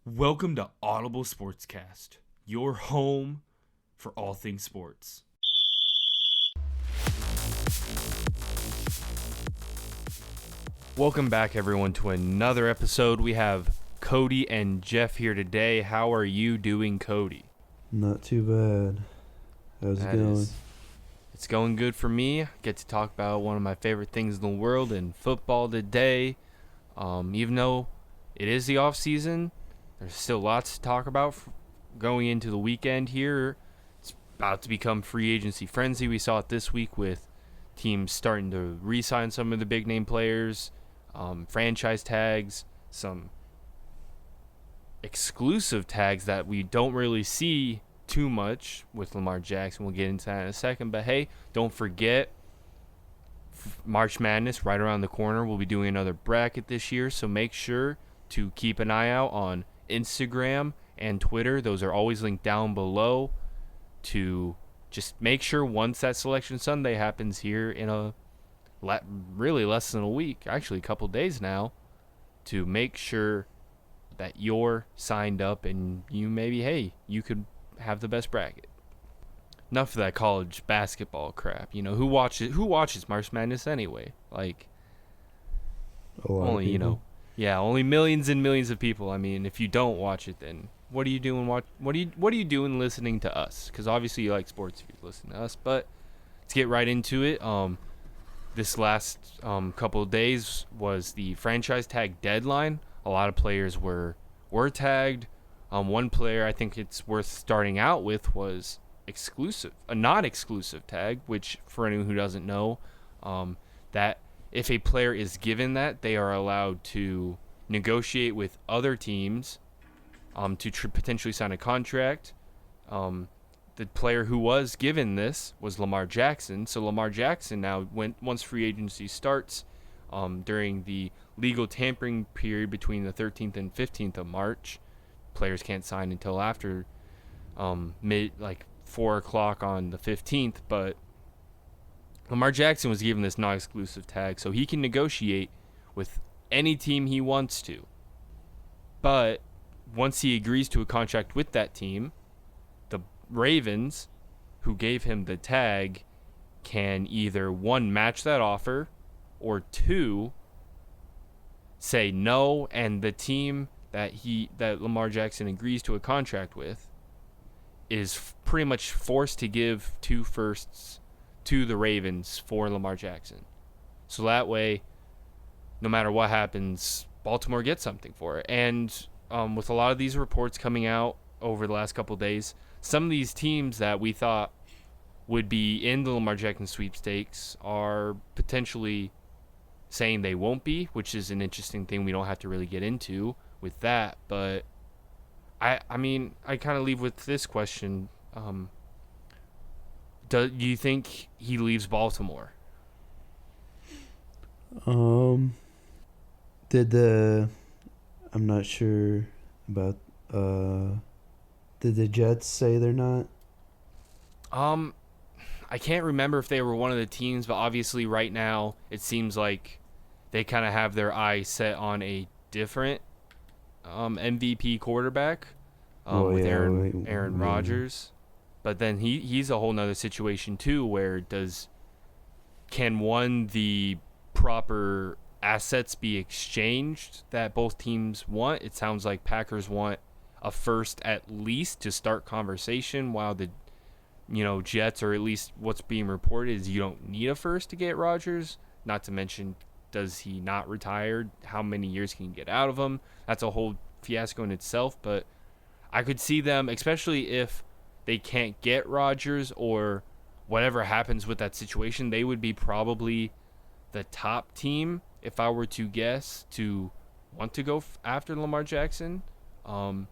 Welcome to Audible Sportscast, your home for all things sports. Welcome back, everyone, to another episode. We have Cody and Jeff here today. How are you doing, Cody? Not too bad. How's it going? It's going good for me. I get to talk about one of my favorite things in the world in football today. Even though it is the off season, there's still lots to talk about going into the weekend here. It's about to become free agency frenzy. We saw it this week with teams starting to re-sign some of the big-name players, franchise tags, some exclusive tags that we don't really see too much with Lamar Jackson. We'll get into that in a second. But, hey, don't forget, March Madness right around the corner. We'll be doing another bracket this year, so make sure to keep an eye out on Instagram and Twitter. Those are always linked down below to just make sure once that Selection Sunday happens here in really less than a week, actually a couple days now, to make sure that you're signed up and you could have the best bracket. Enough of that college basketball crap. You know, who watches March Madness anyway? Like, only millions and millions of people. I mean, if you don't watch it, then what are you doing? What are you doing listening to us? Because obviously you like sports if you listen to us. But let's get right into it. This last couple of days was the franchise tag deadline. A lot of players were tagged. One player I think it's worth starting out with was a not exclusive tag, which for anyone who doesn't know, that if a player is given that, they are allowed to negotiate with other teams to potentially sign a contract. The player who was given this was Lamar Jackson. So Lamar Jackson now, once free agency starts during the legal tampering period between the 13th and 15th of March, players can't sign until after 4 o'clock on the 15th, but Lamar Jackson was given this non-exclusive tag, so he can negotiate with any team he wants to. But once he agrees to a contract with that team, the Ravens, who gave him the tag, can either, one, match that offer, or two, say no, and the team that Lamar Jackson agrees to a contract with is pretty much forced to give 2 firsts to the Ravens for Lamar Jackson. So that way, no matter what happens, Baltimore gets something for it. And with a lot of these reports coming out over the last couple of days, some of these teams that we thought would be in the Lamar Jackson sweepstakes are potentially saying they won't be, which is an interesting thing we don't have to really get into with that. But I kind of leave with this question. Do you think he leaves Baltimore? I'm not sure about, did the Jets say they're not? I can't remember if they were one of the teams, but obviously right now it seems like they kind of have their eye set on a different MVP quarterback with Aaron Rodgers. But then he's a whole nother situation too, where can the proper assets be exchanged that both teams want? It sounds like Packers want a first at least to start conversation, while the Jets, or at least what's being reported, is you don't need a first to get Rodgers. Not to mention, does he not retire? How many years can you get out of him? That's a whole fiasco in itself. But I could see them, especially if they can't get Rodgers or whatever happens with that situation, they would be probably the top team, if I were to guess, to want to go after Lamar Jackson. All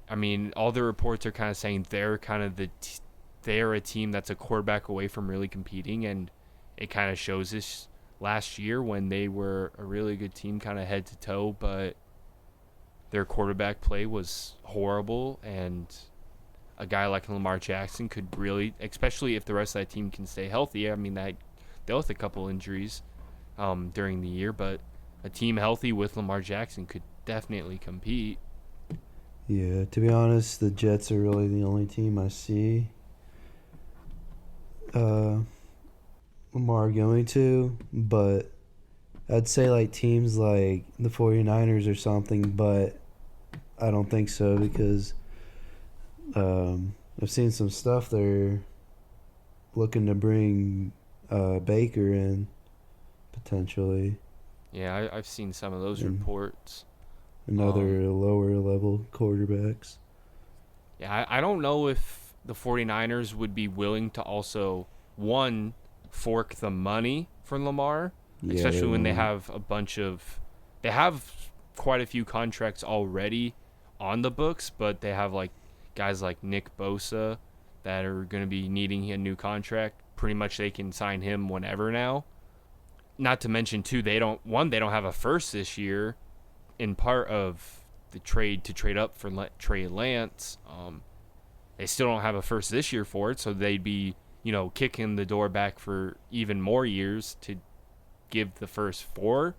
the reports are kind of saying they're kind of they're a team that's a quarterback away from really competing, and it kind of shows this last year when they were a really good team, kind of head to toe, but their quarterback play was horrible, and a guy like Lamar Jackson could really, especially if the rest of that team can stay healthy. I mean, they dealt with a couple injuries during the year, but a team healthy with Lamar Jackson could definitely compete. Yeah, to be honest, the Jets are really the only team I see uh, Lamar going to, but I'd say like teams like the 49ers or something, but I don't think so because I've seen some stuff they're looking to bring Baker in potentially Yeah, I've seen some of those and reports. another lower level quarterbacks. Yeah, I don't know if the 49ers would be willing to also, one, fork the money for Lamar, Yeah, they especially when they won't. have a bunch of. They have quite a few contracts already on the books, but they have like guys like Nick Bosa that are going to be needing a new contract. Pretty much they can sign him whenever now. Not to mention, too, they don't have a first this year in part of the trade to trade up for Trey Lance. They still don't have a first this year for it, so they'd be, kicking the door back for even more years to give the first four.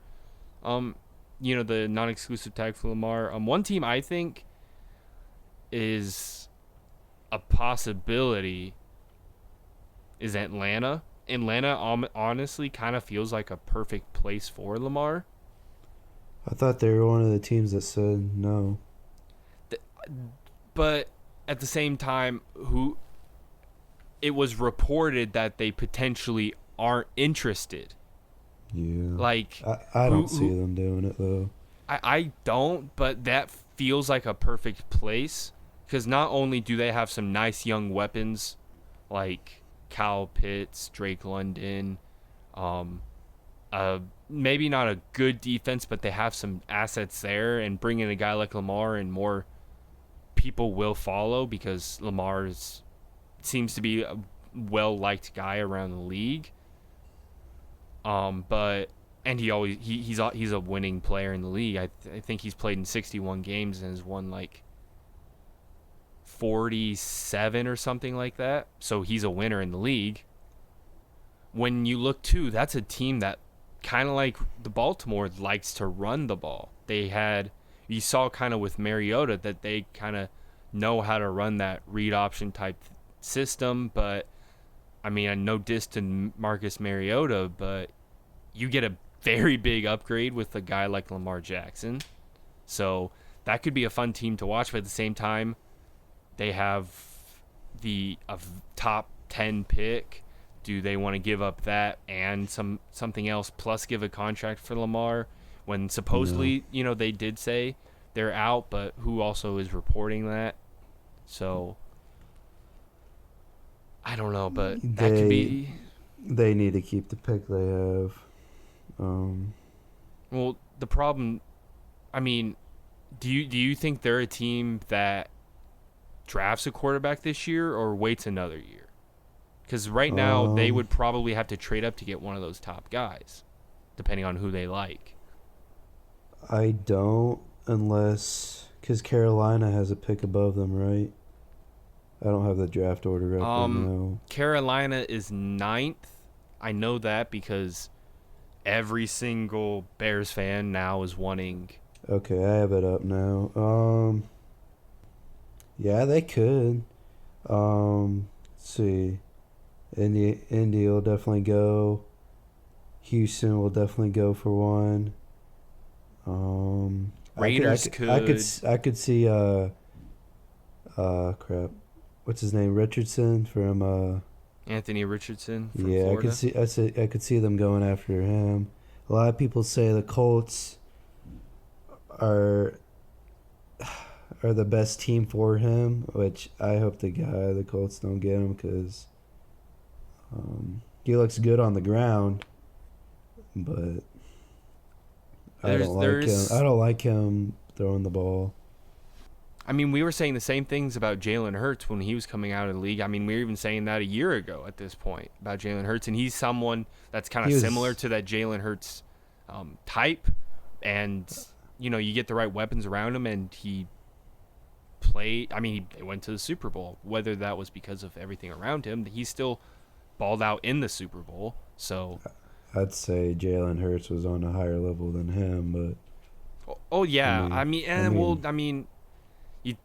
The non-exclusive tag for Lamar. One team I think is a possibility is Atlanta. Atlanta honestly kind of feels like a perfect place for Lamar. I thought they were one of the teams that said no. But at the same time, it was reported that they potentially aren't interested. Yeah. Like, I who, don't see who them doing it though. I don't, but that feels like a perfect place because not only do they have some nice young weapons like Kyle Pitts, Drake London, um, maybe not a good defense, but they have some assets there, and bringing a guy like Lamar and more people will follow because seems to be a well liked guy around the league. But and he's a winning player in the league. I think he's played in 61 games and has won like 47 or something like that. So he's a winner in the league. When you look too, that's a team that kind of like the Baltimore likes to run the ball. You saw kind of with Mariota that they kind of know how to run that read option type system, but I mean, I no diss to Marcus Mariota, but you get a very big upgrade with a guy like Lamar Jackson. So that could be a fun team to watch, but at the same time, they have the top 10 pick. Do they want to give up that and something else plus give a contract for Lamar when No. supposedly, they did say they're out, but who also is reporting that? So I don't know, but that could They be. they need to keep the pick they have. Um, Well, the problem, I mean, do you think they're a team that drafts a quarterback this year or waits another year? Because right now they um, would probably have to trade up to get one of those top guys, depending on who they like. I don't unless because Carolina has a pick above them, right? I don't have the draft order up right now. Carolina is ninth. I know that because every single Bears fan now is wanting. Okay, I have it up now. Yeah, they could. Let's see. Indy will definitely go. Houston will definitely go for one. Raiders could. I could see crap, what's his name, Richardson from Anthony Richardson from yeah, Florida. I could see them going after him. A lot of people say the Colts are are the best team for him, which I hope the Colts don't get him because he looks good on the ground, but I don't like him. I There's don't like him throwing the ball. I mean, we were saying the same things about Jalen Hurts when he was coming out of the league. I mean, we were even saying that a year ago at this point about Jalen Hurts, and he's someone that's kind He of similar was to that Jalen Hurts type. And you get the right weapons around him, and he played. I mean, they went to the Super Bowl. Whether that was because of everything around him, he still balled out in the Super Bowl. So, I'd say Jalen Hurts was on a higher level than him, but oh yeah, I I mean, mean, you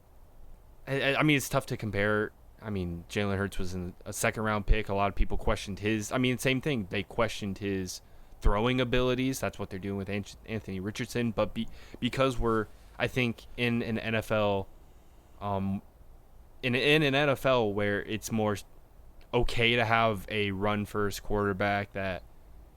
I mean, it's tough to compare. I mean, Jalen Hurts was a second round pick. A lot of people questioned his. I mean, same thing. They questioned his throwing abilities. That's what they're doing with Anthony Richardson. But because we're, I think, in an NFL, in an NFL where it's more okay to have a run first quarterback that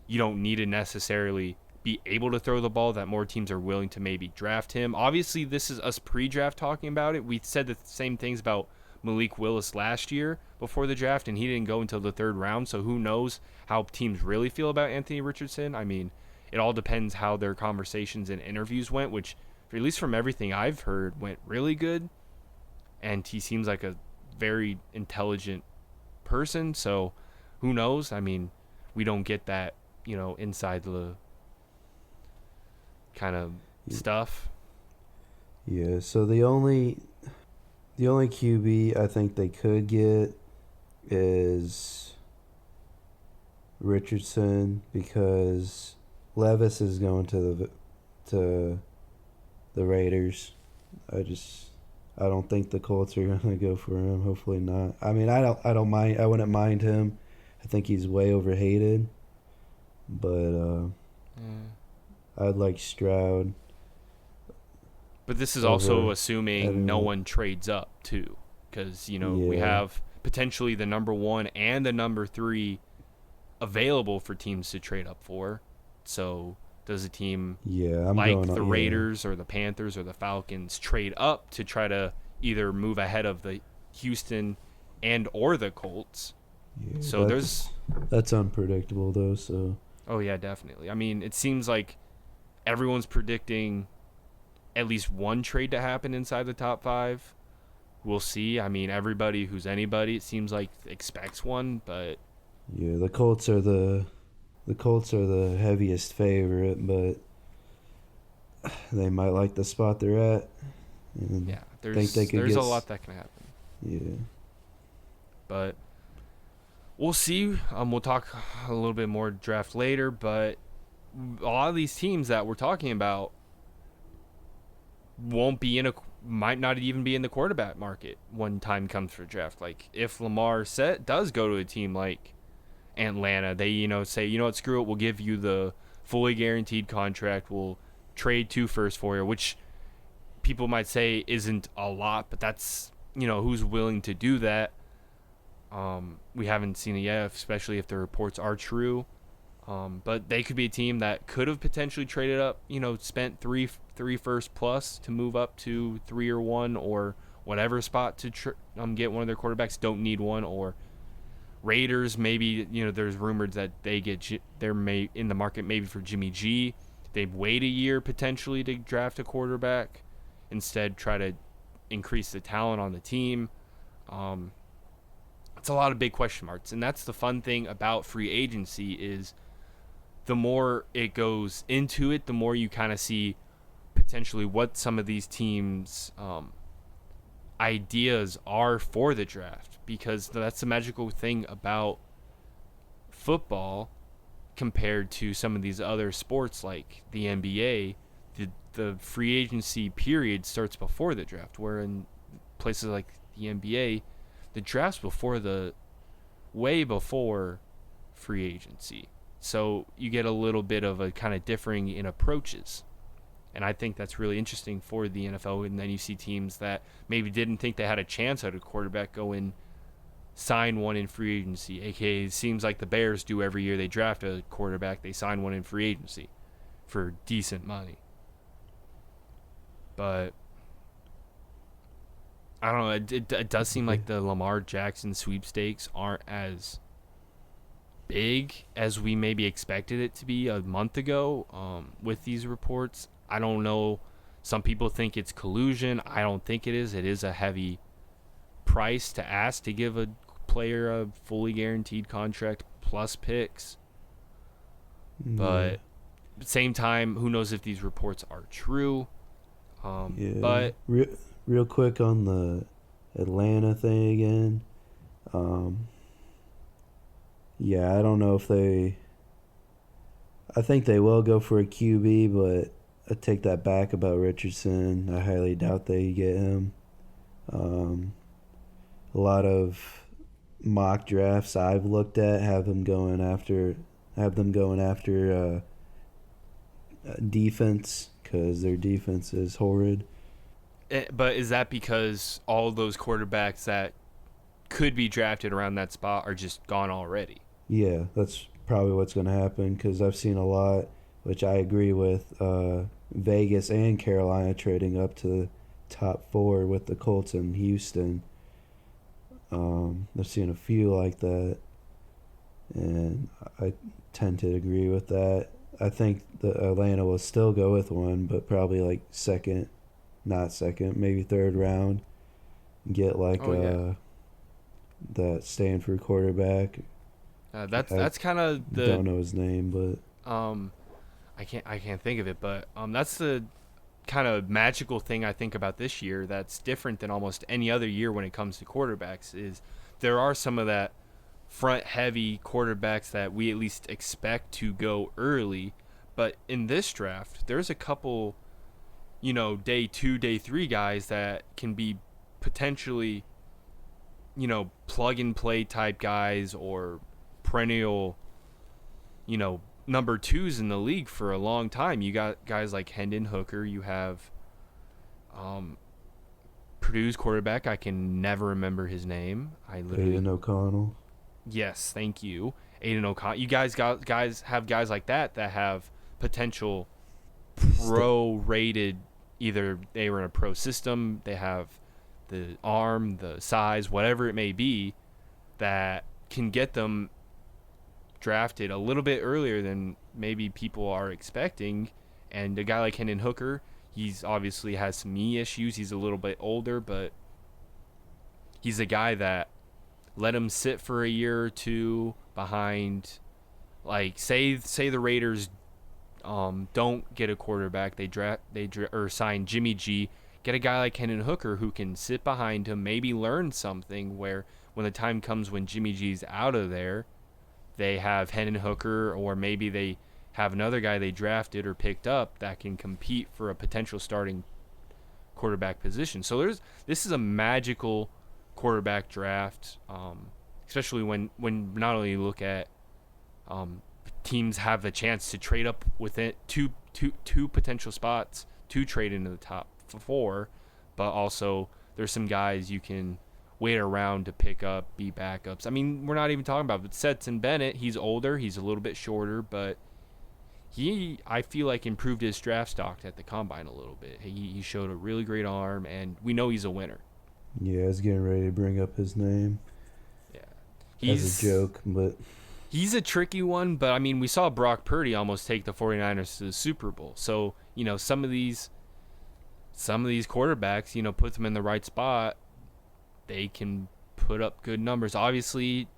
you don't need to necessarily be able to throw the ball, that more teams are willing to maybe draft him. Obviously, this is us pre-draft talking about it. We said the same things about Malik Willis last year before the draft, and he didn't go until the third round, so who knows how teams really feel about Anthony Richardson. I mean, it all depends how their conversations and interviews went, which, at least from everything I've heard, went really good, and he seems like a very intelligent person, so who knows? I mean, we don't get that, inside the kind of stuff. Yeah, so the only QB I think they could get is Richardson, because Levis is going to the Raiders. I don't think the Colts are going to go for him. Hopefully not. I mean, I wouldn't mind him. I think he's way overhated. But I'd like Stroud. But this is also assuming no one trades up too, because we have potentially the number 1 and the number 3 available for teams to trade up for. So does a team the Raiders or the Panthers or the Falcons trade up to try to either move ahead of the Houston and or the Colts? Yeah, so that's unpredictable though. So oh yeah, definitely. I mean, it seems like everyone's predicting at least one trade to happen inside the top 5. We'll see. I mean, everybody who's anybody, it seems like, expects one, but yeah, the Colts are the heaviest favorite, but they might like the spot they're at. And yeah, there's a lot that can happen. Yeah, but we'll see. We'll talk a little bit more draft later, but a lot of these teams that we're talking about might not even be in the quarterback market when time comes for draft. Like, if Lamar does go to a team like Atlanta, they say, what, screw it, we'll give you the fully guaranteed contract, we'll trade 2 firsts for you, which people might say isn't a lot, but that's who's willing to do that. We haven't seen it yet, especially if the reports are true. But they could be a team that could have potentially traded up, spent three first plus to move up to 3 or 1 or whatever spot to get one of their quarterbacks. Don't need one. Or Raiders, maybe, there's rumored that they're in the market maybe for Jimmy G. They'd wait a year potentially to draft a quarterback, instead try to increase the talent on the team. It's a lot of big question marks, and that's the fun thing about free agency is the more it goes into it, the more you kind of see potentially what some of these teams' ideas are for the draft, because that's the magical thing about football compared to some of these other sports like the NBA. The free agency period starts before the draft, where in places like the NBA, the draft's way before free agency. So you get a little bit of a kind of differing in approaches. And I think that's really interesting for the NFL. And then you see teams that maybe didn't think they had a chance at a quarterback go and sign one in free agency. AKA, it seems like the Bears do every year. They draft a quarterback, they sign one in free agency for decent money. But I don't know. It does seem like the Lamar Jackson sweepstakes aren't as big as we maybe expected it to be a month ago with these reports. I don't know. Some people think it's collusion. I don't think it is. It is a heavy price to ask to give a player a fully guaranteed contract plus picks. But at the same time, who knows if these reports are true. But real quick on the Atlanta thing again. I don't know if I think they will go for a QB, but I take that back about Richardson. I highly doubt they get him. Um, a lot of mock drafts I've looked at have them going after defense because their defense is horrid. But is that because all of those quarterbacks that could be drafted around that spot are just gone already? Yeah, that's probably what's going to happen because I've seen a lot, which I agree with. Vegas and Carolina trading up to the top four with the Colts and Houston. I've seen a few like that, and I tend to agree with that. I think the Atlanta will still go with one, but probably like second, not second, maybe third round. Get like that Stanford quarterback. That's kind of the don't know his name, but I can't think of it, but that's the kind of magical thing I think about this year that's different than almost any other year when it comes to quarterbacks is there are some of that front heavy quarterbacks that we at least expect to go early, but in this draft there's a couple, day 2, day 3 guys that can be potentially, plug and play type guys or perennial, number twos in the league for a long time. You got guys like Hendon Hooker. You have Purdue's quarterback. I can never remember his name. Aiden O'Connell. Yes, thank you, Aiden O'Connell. You guys have guys like that have potential pro-rated. Either they were in a pro system, they have the arm, the size, whatever it may be, that can get them drafted a little bit earlier than maybe people are expecting. And a guy like Hendon Hooker, he's obviously has some knee issues. He's a little bit older, but he's a guy that let him sit for a year or two behind, like say the Raiders don't get a quarterback, or sign Jimmy G. Get a guy like Hendon Hooker who can sit behind him, maybe learn something where when the time comes when Jimmy G's out of there, they have Hendon Hooker, or maybe they have another guy they drafted or picked up that can compete for a potential starting quarterback position. So this is a magical quarterback draft, especially when not only you look at teams have the chance to trade up within two potential spots to trade into the top 4, but also there's some guys you can wait around to pick up, be backups. I mean, we're not even talking about Stetson Bennett. He's older, he's a little bit shorter, but I feel like improved his draft stock at the combine a little bit. He showed a really great arm, and we know he's a winner. Yeah, I was getting ready to bring up his name. Yeah, as a joke, but he's a tricky one. But I mean, we saw Brock Purdy almost take the 49ers to the Super Bowl. So some of these quarterbacks, put them in the right spot, they can put up good numbers. Obviously,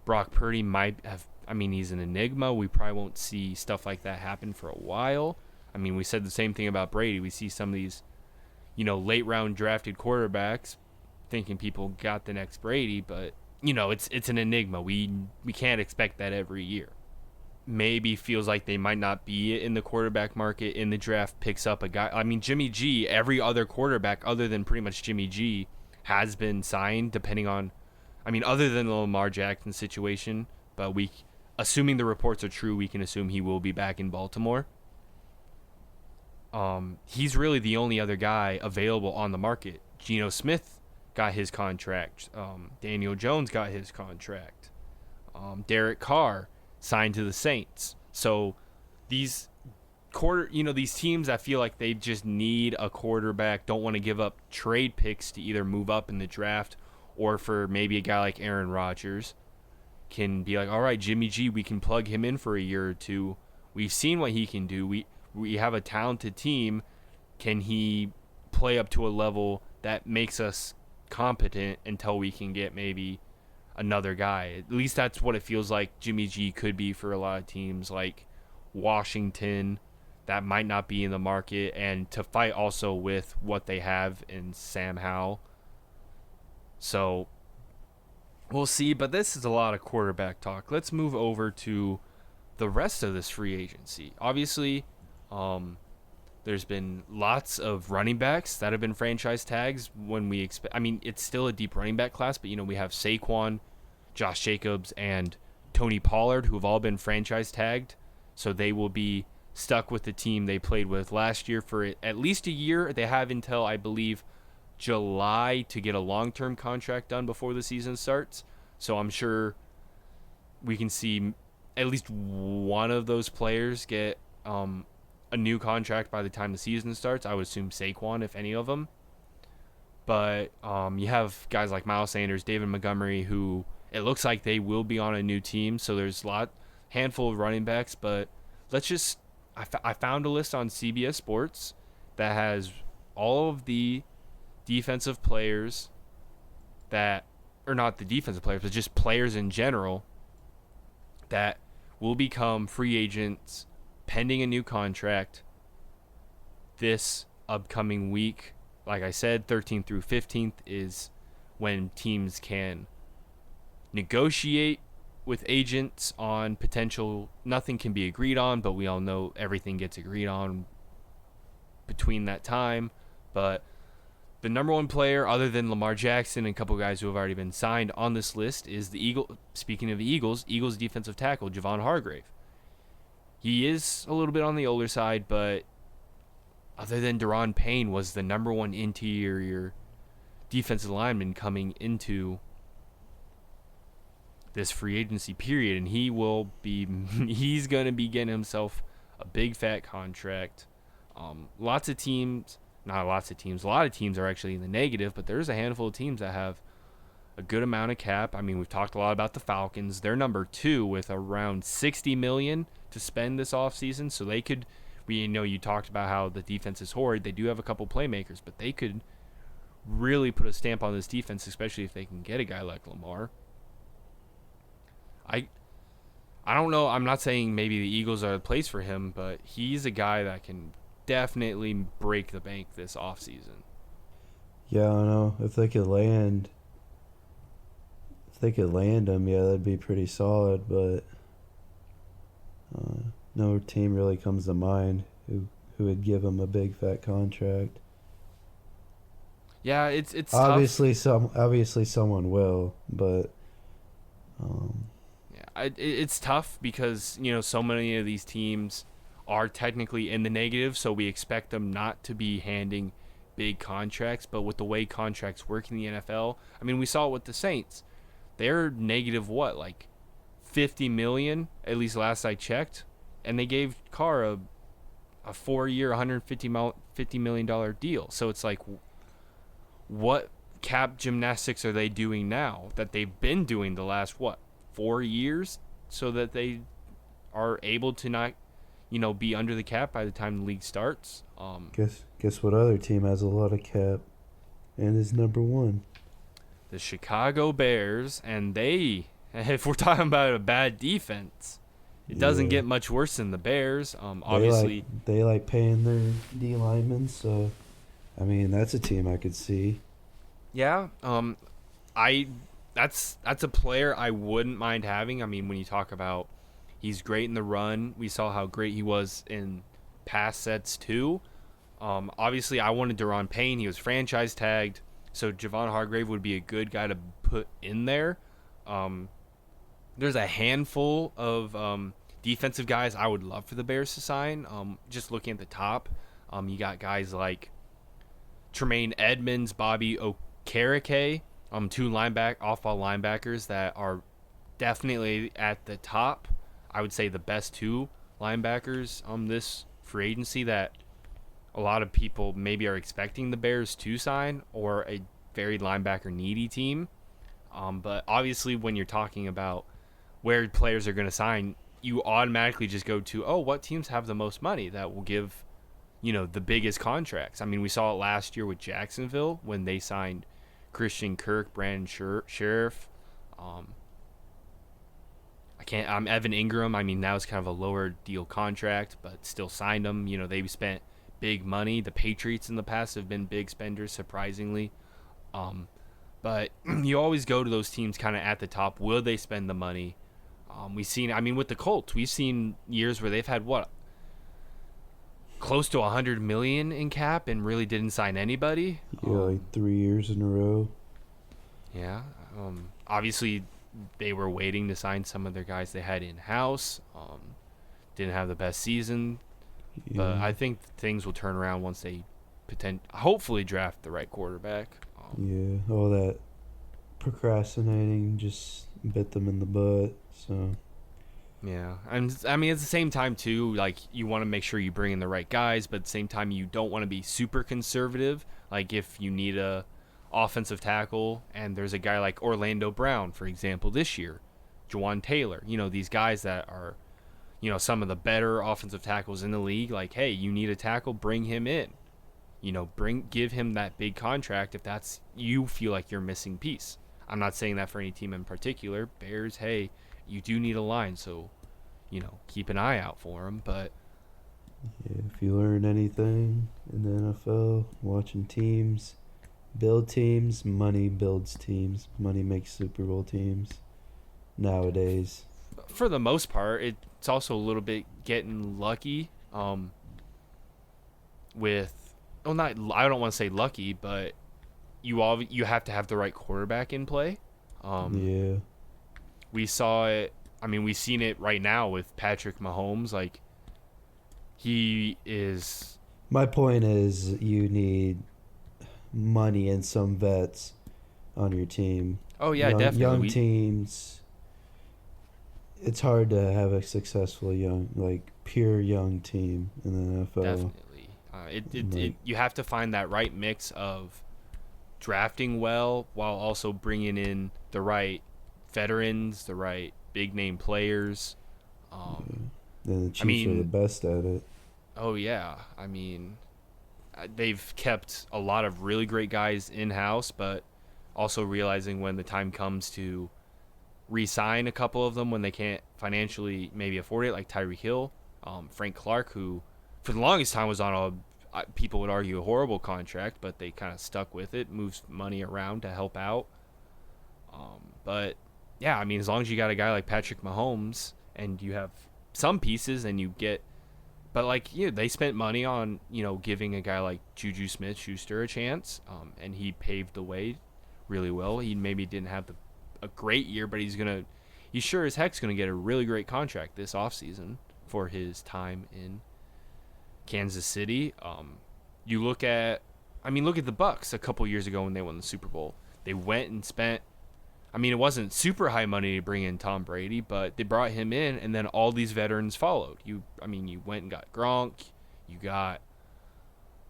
Brock Purdy might have. I mean, he's an enigma. We probably won't see stuff like that happen for a while. I mean, we said the same thing about Brady. We see some of these, late round drafted quarterbacks thinking people got the next Brady, but it's an enigma. We can't expect that every year. Maybe feels like they might not be in the quarterback market in the draft, picks up a guy. I mean, Jimmy G, every other quarterback other than pretty much Jimmy G has been signed, depending on, other than the Lamar Jackson situation, but assuming the reports are true, we can assume he will be back in Baltimore. He's really the only other guy available on the market. Geno Smith got his contract. Daniel Jones got his contract. Derek Carr signed to the Saints. So these these teams that feel like they just need a quarterback, don't want to give up trade picks to either move up in the draft or for maybe a guy like Aaron Rodgers, can be like, all right, Jimmy G, we can plug him in for a year or two. We've seen what he can do. We have a talented team. Can he play up to a level that makes us competent until we can get maybe another guy? At least that's what it feels like Jimmy G could be for a lot of teams like Washington that might not be in the market, and to fight also with what they have in Sam Howell. So we'll see, but this is a lot of quarterback talk. Let's move over to the rest of this free agency. Obviously, the There's been lots of running backs that have been franchise tags when we expect. I mean, it's still a deep running back class, but we have Saquon, Josh Jacobs, and Tony Pollard, who have all been franchise tagged, so they will be stuck with the team they played with last year for at least a year. They have until, I believe, July to get a long-term contract done before the season starts. So I'm sure we can see at least one of those players get a new contract by the time the season starts. I would assume Saquon, if any of them. But you have guys like Miles Sanders, David Montgomery, who it looks like they will be on a new team. So there's a handful of running backs. But I found a list on CBS Sports that has all of the defensive players or not the defensive players, but just players in general that will become free agents pending a new contract this upcoming week. Like I said, 13th through 15th is when teams can negotiate with agents on potential. Nothing can be agreed on, but we all know everything gets agreed on between that time. But the number one player, other than Lamar Jackson and a couple guys who have already been signed on this list, is the Eagle. Speaking of the Eagles defensive tackle, Javon Hargrave. He is a little bit on the older side, but other than Daron Payne, was the number one interior defensive lineman coming into this free agency period, and he's going to be getting himself a big fat contract. A lot of teams are actually in the negative, but there's a handful of teams that have a good amount of cap. I mean, we've talked a lot about the Falcons. They're number 2 with around $60 million to spend this offseason, so they could. You talked about how the defense is horrid. They do have a couple playmakers, but they could really put a stamp on this defense, especially if they can get a guy like Lamar. I don't know. I'm not saying maybe the Eagles are the place for him, but he's a guy that can definitely break the bank this offseason. Yeah, I don't know. If they could land him, yeah, that'd be pretty solid, but no team really comes to mind who would give him a big fat contract. Yeah, it's obviously tough. Obviously someone will, but it's tough because so many of these teams are technically in the negative, so we expect them not to be handing big contracts. But with the way contracts work in the NFL, I mean, we saw it with the Saints. They're negative like $50 million, at least last I checked, and they gave Carr a 4-year, $150 million deal. So it's like, what cap gymnastics are they doing now that they've been doing the last 4 years, so that they are able to not be under the cap by the time the league starts? Guess what other team has a lot of cap and is number 1? The Chicago Bears, and if we're talking about a bad defense, it doesn't get much worse than the Bears. Obviously, they like paying their D linemen, so I mean that's a team I could see. Yeah, that's a player I wouldn't mind having. I mean, when you talk about he's great in the run, we saw how great he was in pass sets too. Obviously, I wanted Daron Payne. He was franchise tagged, so Javon Hargrave would be a good guy to put in there. There's a handful of defensive guys I would love for the Bears to sign. Just looking at the top, you got guys like Tremaine Edmonds, Bobby Okereke, 2 off-ball linebackers that are definitely at the top. I would say the best 2 linebackers on this free agency that a lot of people maybe are expecting the Bears to sign, or a very linebacker needy team. But obviously, when you're talking about where players are going to sign, you automatically just go to, what teams have the most money that will give, the biggest contracts. I mean, we saw it last year with Jacksonville when they signed Christian Kirk, Brandon Sheriff. Evan Ingram. I mean, that was kind of a lower deal contract, but still signed him. They spent big money. The Patriots in the past have been big spenders, surprisingly. But you always go to those teams kind of at the top. Will they spend the money? With the Colts, we've seen years where they've had close to 100 million in cap and really didn't sign anybody. Yeah, like 3 years in a row. Yeah. Obviously, they were waiting to sign some of their guys they had in house. Didn't have the best season, but Yeah, I think things will turn around once they hopefully draft the right quarterback. yeah. All that procrastinating just bit them in the butt. So Yeah, and I mean at the same time too, like you want to make sure you bring in the right guys, but at the same time you don't want to be super conservative. Like if you need a offensive tackle and there's a guy like Orlando Brown, for example, this year, Jawan Taylor, these guys that are, some of the better offensive tackles in the league. Like, hey, you need a tackle, bring him in. Give him that big contract if that's you feel like you're missing piece. I'm not saying that for any team in particular. Bears, hey, you do need a line, so keep an eye out for him. But yeah, if you learn anything in the NFL, watching teams build teams, money builds teams, money makes Super Bowl teams nowadays. for the most part, it's also a little bit getting lucky. With not I don't want to say lucky, but you have to have the right quarterback in play. Yeah, We saw it. I mean, we've seen it right now with Patrick Mahomes. Like, he is. my point is you need money and some vets on your team. Oh yeah, definitely. Young teams. It's hard to have a successful pure young team in the NFL. Definitely. You have to find that right mix of drafting well while also bringing in the right veterans, the right big name players. And the Chiefs are the best at it. Oh yeah, I mean, they've kept a lot of really great guys in house, but also realizing when the time comes to re-sign a couple of them when they can't financially maybe afford it, like Tyreek Hill, Frank Clark, who for the longest time was on people would argue a horrible contract, but they kind of stuck with it, moves money around to help out. But yeah, I mean, as long as you got a guy like Patrick Mahomes and you have some pieces and you get, but they spent money on giving a guy like Juju Smith-Schuster a chance, and he paved the way really well. He maybe didn't have a great year, but he sure as heck's gonna get a really great contract this offseason for his time in Kansas City. You look at the Bucks a couple years ago when they won the Super Bowl. They went and spent. I mean, it wasn't super high money to bring in Tom Brady, but they brought him in, and then all these veterans followed. You went and got Gronk. You got,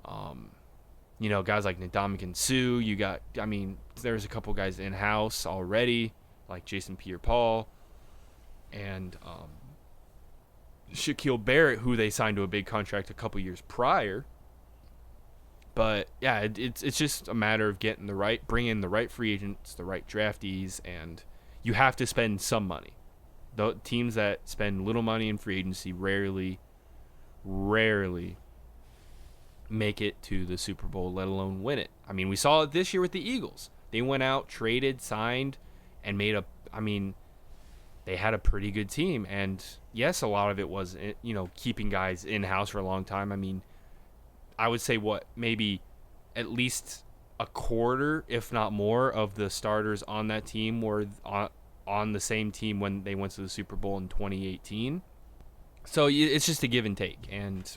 guys like Ndamukong Suh. You got, there's a couple guys in house already, like Jason Pierre-Paul, and Shaquille Barrett, who they signed to a big contract a couple years prior. But yeah, it's just a matter of bringing in the right free agents, the right draftees, and you have to spend some money. The teams that spend little money in free agency rarely make it to the Super Bowl, let alone win it. I mean, we saw it this year with the Eagles. They went out, traded, signed, and they had a pretty good team. And yes, a lot of it was, keeping guys in-house for a long time. I mean, I would say maybe at least a quarter, if not more, of the starters on that team were on the same team when they went to the Super Bowl in 2018. So it's just a give and take, and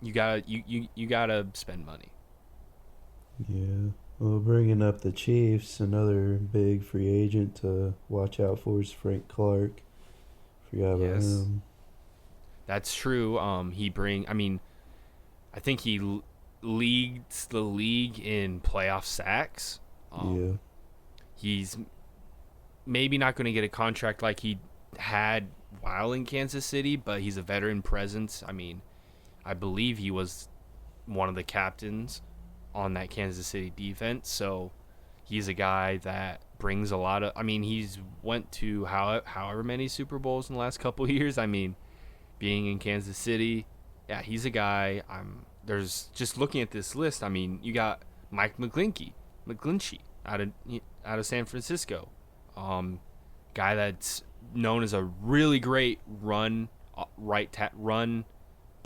you gotta spend money. Yeah. Well, bringing up the Chiefs, another big free agent to watch out for is Frank Clark. Forgot about him. That's true. I think he leads the league in playoff sacks. Yeah. He's maybe not going to get a contract like he had while in Kansas City, but he's a veteran presence. I mean, I believe he was one of the captains on that Kansas City defense, so he's a guy that brings a lot of. I mean, he's went to however many Super Bowls in the last couple of years. I mean, being in Kansas City, yeah, he's a guy. There's just looking at this list. I mean, you got Mike McGlinchey out of San Francisco, guy that's known as a really great run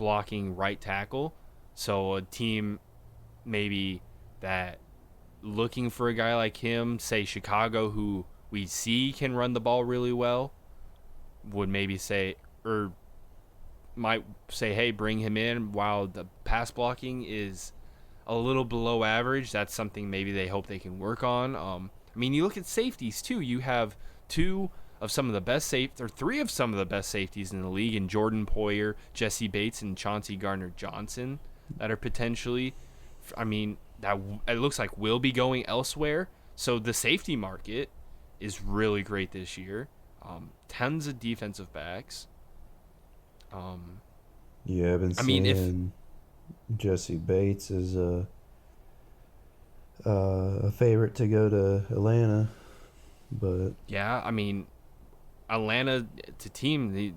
blocking right tackle. So a team maybe that looking for a guy like him, say Chicago, who we see can run the ball really well, would maybe say, or might say, hey, bring him in while the pass blocking is a little below average. That's something maybe they hope they can work on. I mean, you look at safeties too. You have two of some of the best or three of some of the best safeties in the league, in Jordan Poyer, Jesse Bates, and Chauncey Gardner-Johnson, that are potentially, I mean, that it looks like will be going elsewhere. So the safety market is really great this year. Tons of defensive backs. Yeah, I've been seeing Jesse Bates is a favorite to go to Atlanta, but yeah, I mean, Atlanta, it's a team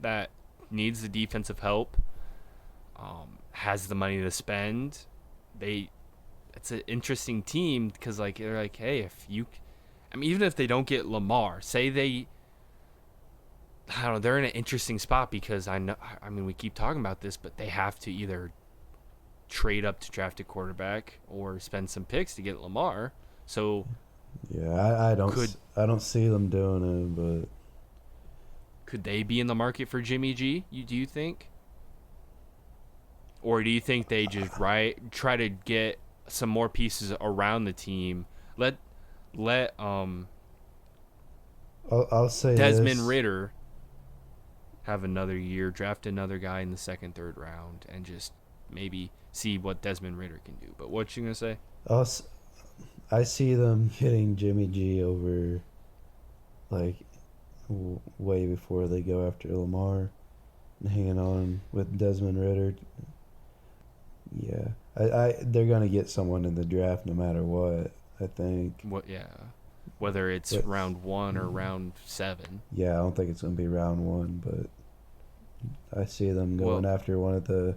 that needs the defensive help, has the money to spend. It's an interesting team because like they're like, hey, even if they don't get Lamar, say I don't know, they're in an interesting spot because we keep talking about this, but they have to either trade up to draft a quarterback or spend some picks to get Lamar. So yeah, I don't see them doing it, but could they be in the market for Jimmy G? Do you think? Or do you think they just try to get some more pieces around the team? I'll say Desmond this. Ridder have another year, draft another guy in the second, third round, and just maybe see what Desmond Ridder can do. But what you gonna say? I see them getting Jimmy G over, like, way before they go after Lamar, and hanging on with Desmond Ridder. Yeah, they're gonna get someone in the draft no matter what. I think. Whether it's round 1 or round 7. Yeah, I don't think it's gonna be round 1, but I see them going after one of the,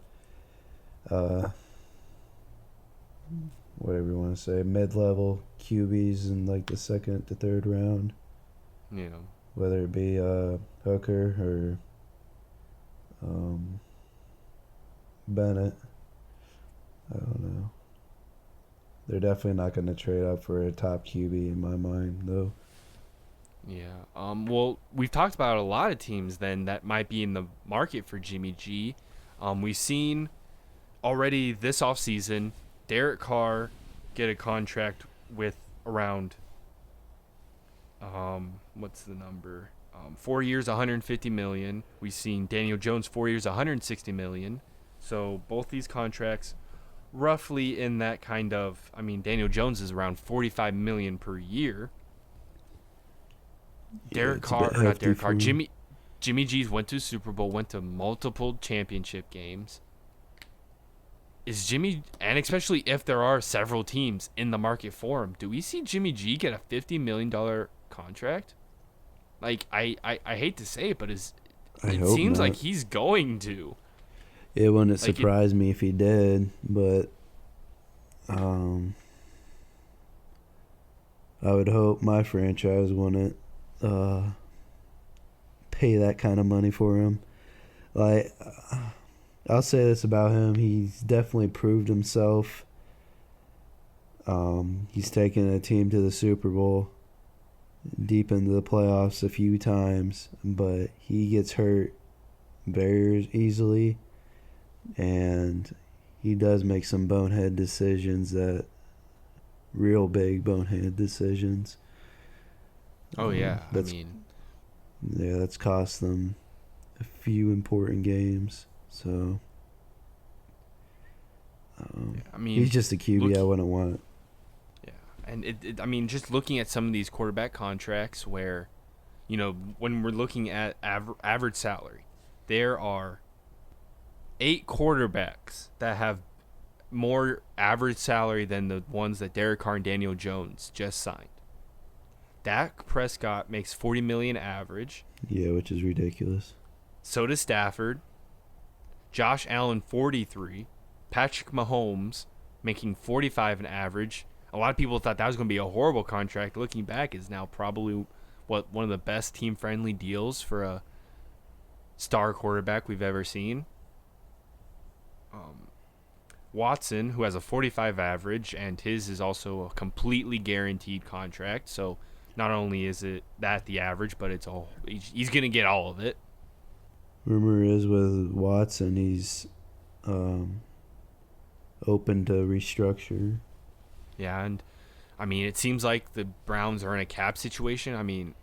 whatever you want to say, mid-level QBs in like the second to third round. Yeah. Whether it be Hooker or Bennett. I don't know. They're definitely not going to trade up for a top QB in my mind, though. Yeah. Well, we've talked about a lot of teams then that might be in the market for Jimmy G. We've seen already this offseason Derek Carr get a contract with around what's the number? 4 years, $150 million. We've seen Daniel Jones 4 years, $160 million. So both these contracts roughly in that kind of, Daniel Jones is around $45 million per year. Yeah, Jimmy G's went to Super Bowl, went to multiple championship games. Is Jimmy, and especially if there are several teams in the market for him, do we see Jimmy G get a $50 million contract? Like, I hate to say it, but it seems like he's going to. It wouldn't surprise me if he did, but I would hope my franchise wouldn't pay that kind of money for him. Like, I'll say this about him: he's definitely proved himself. He's taken a team to the Super Bowl, deep into the playoffs a few times, but he gets hurt very easily, and he does make some bonehead decisions, real big bonehead decisions. Oh, yeah. That's cost them a few important games. So, he's just a QB I wouldn't want. Yeah, and just looking at some of these quarterback contracts where, when we're looking at average salary, there are 8 quarterbacks that have more average salary than the ones that Derek Carr and Daniel Jones just signed. Dak Prescott makes $40 million average. Yeah, which is ridiculous. So does Stafford. Josh Allen, 43. Patrick Mahomes making 45 an average. A lot of people thought that was going to be a horrible contract. Looking back, is now probably one of the best team-friendly deals for a star quarterback we've ever seen. Watson, who has a 45 average, and his is also a completely guaranteed contract. So not only is it that the average, but it's all he's going to get all of it. Rumor is with Watson, he's open to restructure. Yeah, and I mean, it seems like the Browns are in a cap situation. I mean,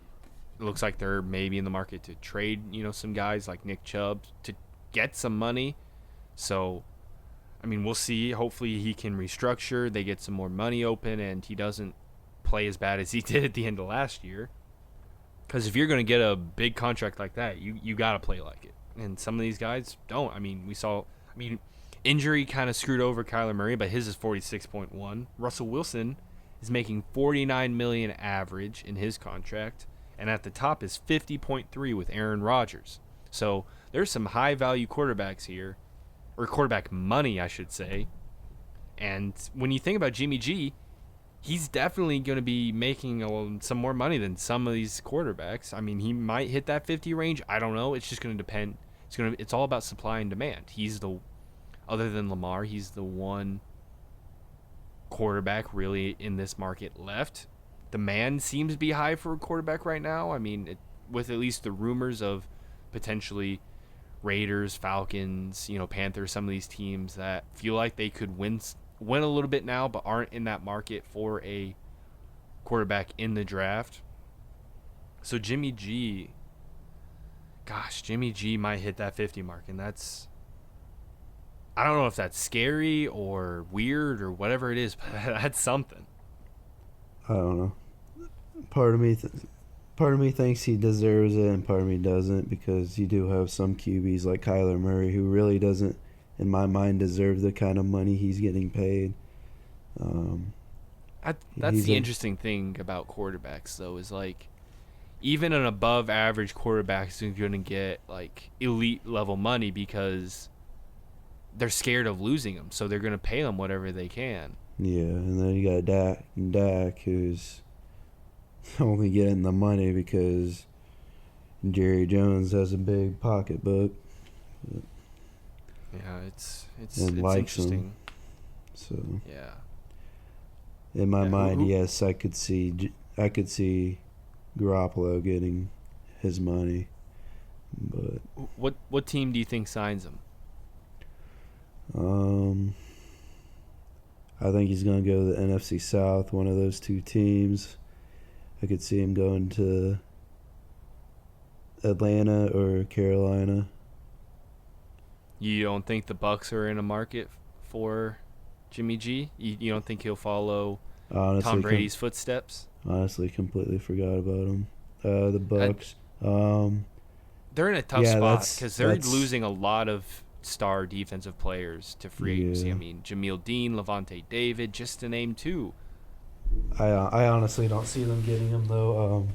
it looks like they're maybe in the market to trade, some guys like Nick Chubb to get some money. So, I mean, we'll see. Hopefully he can restructure, they get some more money open, and he doesn't play as bad as he did at the end of last year. Because if you're going to get a big contract like that, you got to play like it. And some of these guys don't. I mean, injury kind of screwed over Kyler Murray, but his is 46.1. Russell Wilson is making $49 million average in his contract, and at the top is 50.3 with Aaron Rodgers. So there's some high-value quarterbacks here, or quarterback money, I should say. And when you think about Jimmy G, he's definitely going to be making some more money than some of these quarterbacks. I mean, he might hit that 50 range. I don't know. It's just going to depend. It's all about supply and demand. Other than Lamar, he's the one quarterback really in this market left. Demand seems to be high for a quarterback right now. I mean, with at least the rumors of potentially Raiders, Falcons, Panthers, some of these teams that feel like they could win a little bit now, but aren't in that market for a quarterback in the draft. So Jimmy G might hit that 50 mark, and I don't know if that's scary or weird or whatever it is, but that's something. I don't know. Part of me thinks he deserves it, and part of me doesn't, because you do have some QBs like Kyler Murray who really doesn't, in my mind, deserve the kind of money he's getting paid. That's the interesting thing about quarterbacks, though, is like even an above average quarterback is going to get like elite level money because they're scared of losing him, so they're going to pay him whatever they can. Yeah, and then you got Dak, who's only getting the money because Jerry Jones has a big pocketbook. Yeah, it's likes interesting. Him. So yeah, in my mind, yes, I could see Garaoppolo getting his money, but what team do you think signs him? I think he's going to go to the NFC South, one of those two teams. I could see him going to Atlanta or Carolina. You don't think the Bucs are in a market for Jimmy G? You don't think he'll follow Tom Brady's footsteps? Honestly, completely forgot about him. The Bucs. They're in a tough spot because they're losing a lot of star defensive players to free agency. I mean, Jamil Dean, Levante David, just to name two. I honestly don't see them getting him, though.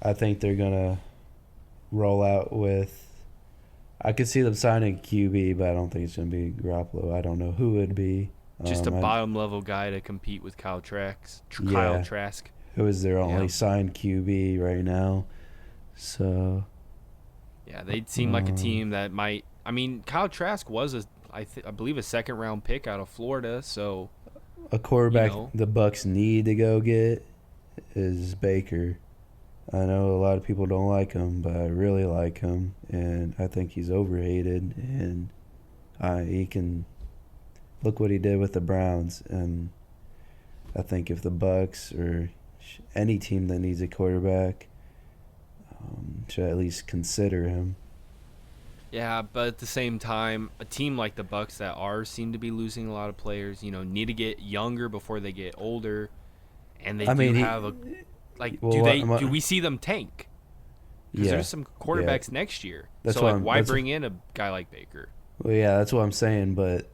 I think they're going to roll out with... I could see them signing QB, but I don't think it's going to be Garoppolo. I don't know who it would be. Just a bottom-level guy to compete with Kyle Trask. Kyle Trask. Who is their only signed QB right now. So... yeah, they seem like a team that might... I mean, Kyle Trask was, I believe, a second-round pick out of Florida, so... a quarterback the Bucs need to go get is Baker. I know a lot of people don't like him, but I really like him, and I think he's overrated. And he can look what he did with the Browns, and I think if the Bucs or any team that needs a quarterback should at least consider him. Yeah, but at the same time, a team like the Bucs that seem to be losing a lot of players, need to get younger before they get older, and they have a like. Well, do we see them tank? Because there's some quarterbacks next year. So why bring in a guy like Baker? Well, yeah, that's what I'm saying. But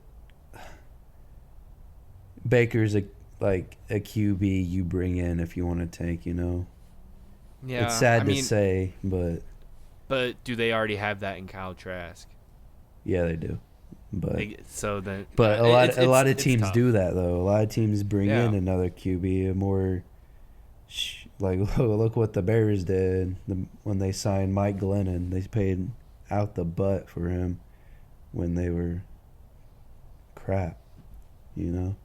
Baker's a QB you bring in if you want to tank. Yeah, it's sad to say, but. But do they already have that in Kyle Trask? Yeah, they do. But a lot of teams do that though. A lot of teams bring in another QB, a more look what the Bears did when they signed Mike Glennon. They paid out the butt for him when they were crap, you know?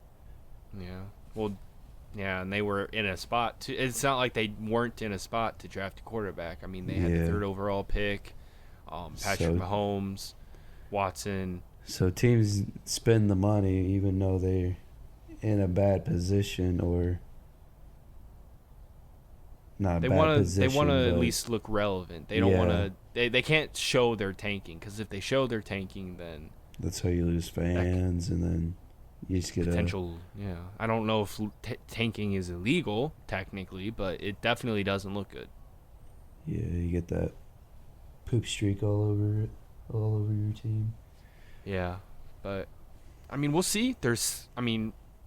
Yeah. Well, yeah, and they were in a spot to. It's not like they weren't in a spot to draft a quarterback. I mean, they had the Yeah. 3rd overall pick. Patrick Mahomes, Watson. So teams spend the money even though they're in a bad position or not a They bad want to. They position. want to at but least look relevant. They don't want yeah, to. They can't show they're tanking, because if they show they're tanking, then that's how you lose fans, and then you just get potential. Yeah, I don't know if tanking is illegal technically, but it definitely doesn't look good. you get that poop streak all over your team. Yeah, but I mean, we'll see.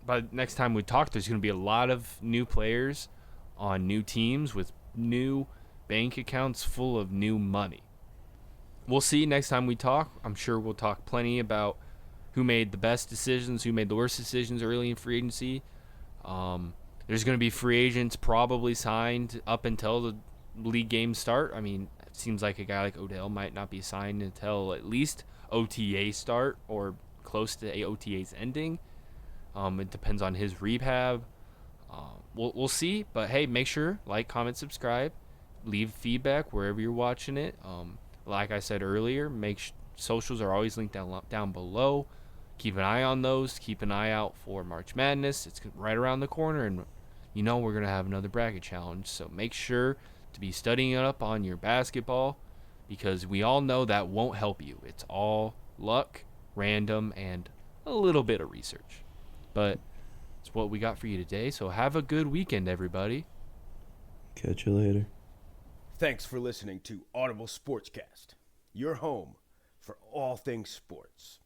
By next time we talk, there's going to be a lot of new players on new teams with new bank accounts full of new money. We'll see next time we talk. I'm sure we'll talk plenty about who made the best decisions, who made the worst decisions early in free agency. There's going to be free agents probably signed up until the league games start. I mean, it seems like a guy like Odell might not be signed until at least OTA start or close to OTA's ending. It depends on his rehab. We'll see. But hey, make sure like, comment, subscribe, leave feedback wherever you're watching it. Like I said earlier, socials are always linked down below. Keep an eye on those. Keep an eye out for March Madness. It's right around the corner, and we're gonna have another bracket challenge. So make sure to be studying up on your basketball, because we all know that won't help you. It's all luck, random, and a little bit of research. But it's what we got for you today. So have a good weekend, everybody. Catch you later. Thanks for listening to Audible Sportscast, your home for all things sports.